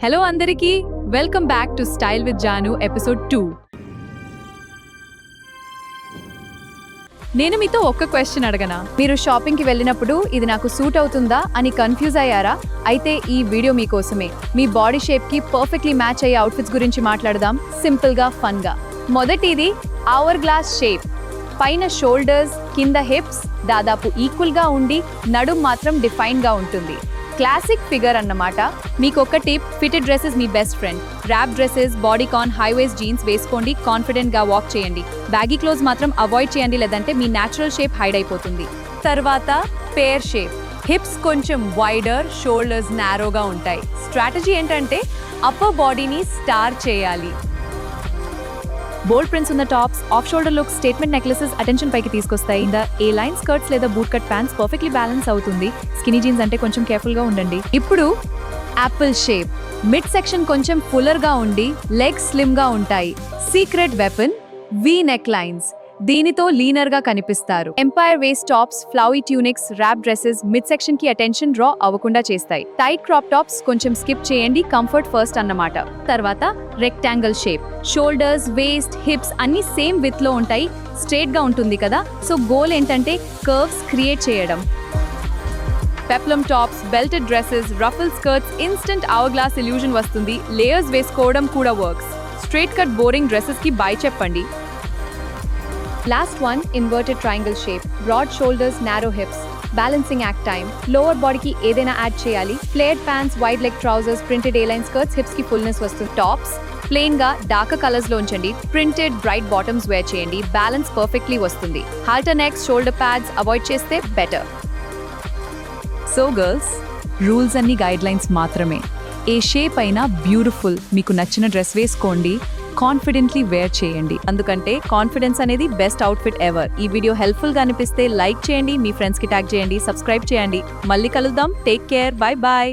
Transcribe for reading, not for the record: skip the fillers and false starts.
Hello అందరికీ, welcome back to style with Janu episode 2. నేను మీతో ఒక్క క్వశ్చన్ అడగనా? మీరు షాపింగ్కి వెళ్ళినప్పుడు ఇది నాకు సూట్ అవుతుందా అని కన్ఫ్యూజ్ అయ్యారా? అయితే ఈ వీడియో మీకోసమే. మీ బాడీ షేప్కి పర్ఫెక్ట్లీ మ్యాచ్ అయ్యే అవుట్ఫిట్స్ గురించి మాట్లాడదాం, సింపుల్గా ఫన్గా. మొదటిది అవర్ గ్లాస్ షేప్. పైన షోల్డర్స్, కింద హిప్స్ దాదాపు ఈక్వల్గా ఉండి నడుం మాత్రం డిఫైన్గా ఉంటుంది. క్లాసిక్ ఫిగర్ అన్నమాట. మీకు ఒక టిప్, ఫిటెడ్ డ్రెస్సెస్ మీ best friend. Wrap dresses, bodycon, high waist jeans వేసుకోండి, కాన్ఫిడెంట్గా వాక్ చేయండి. బ్యాగీ క్లోత్స్ మాత్రం అవాయిడ్ చేయండి, లేదంటే మీ న్యాచురల్ షేప్ హైడ్ అయిపోతుంది. తర్వాత పేర్ షేప్. హిప్స్ కొంచెం వైడర్, షోల్డర్స్ నారోగా ఉంటాయి. స్ట్రాటజీ ఏంటంటే అప్పర్ బాడీని స్టార్ చేయాలి. బోల్డ్ ప్రింట్స్ ఉన్న tops, of shoulder looks, statement necklaces attention పైకి తీసుకొస్తాయి. ఏ లైన్ స్కర్ట్స్ లేదా boot cut pants perfectly balance అవుతుంది. స్కినీ జీన్స్ అంటే కొంచెం కేర్ఫుల్ గా ఉండండి. ఇప్పుడు యాపిల్ షేప్. మిడ్ సెక్షన్ కొంచెం ఫుల్లర్ గా ఉండి లెగ్స్ స్లిమ్ గా ఉంటాయి. Secret weapon V neck lines. దీనితో లీనర్ గా కనిపిస్తారు. Umpire waste tops, flowy tunics, wrap dresses mid section కి అటెన్షన్ డ్రా అవ్వకుండా చేస్తాయి. టైట్ క్రాప్ టాప్స్ కొంచెం స్కిప్ చేయండి, కంఫర్ట్ ఫస్ట్ అన్నమాట. తర్వాత rectangle shape. Shoulders, waist, hips అన్ని సేమ్ విత్ లో ఉంటాయి. స్ట్రేట్ గా ఉంటుంది కదా, సో గోల్ ఏంటంటే కర్వ్స్ క్రియేట్ చేయడం. Peplum tops, belted dresses, ruffle skirts, instant hourglass illusion వస్తుంది. లేయర్స్ వేసుకోవడం కూడా works. Straight cut boring dresses కి బై చెప్పండి. Last one, inverted triangle shape. Broad shoulders, narrow hips. Balancing act time. Lower body ki edaina add cheyali. Flared pants, wide leg trousers, printed A-line skirts, hips ki fullness vastundi. Tops plain ga darker colors lo unchandi. Printed bright bottoms wear cheyandi. Balance perfectly vastundi. Halter necks, shoulder pads avoid cheste better. So girls, rules anni guidelines మాత్రమే. ఏ shape అయినా beautiful. మీకు నచ్చిన dress వేసుకోండి, confidently wear చేయండి. అందుకంటే confidence అనేది best outfit ever. ఈ video helpful గా అనిపిస్తే లైక్ చేయండి, మీ ఫ్రెండ్స్ కి ట్యాగ్ చేయండి, సబ్స్క్రైబ్ చేయండి. మళ్ళీ కలుద్దాం. Take care, bye bye.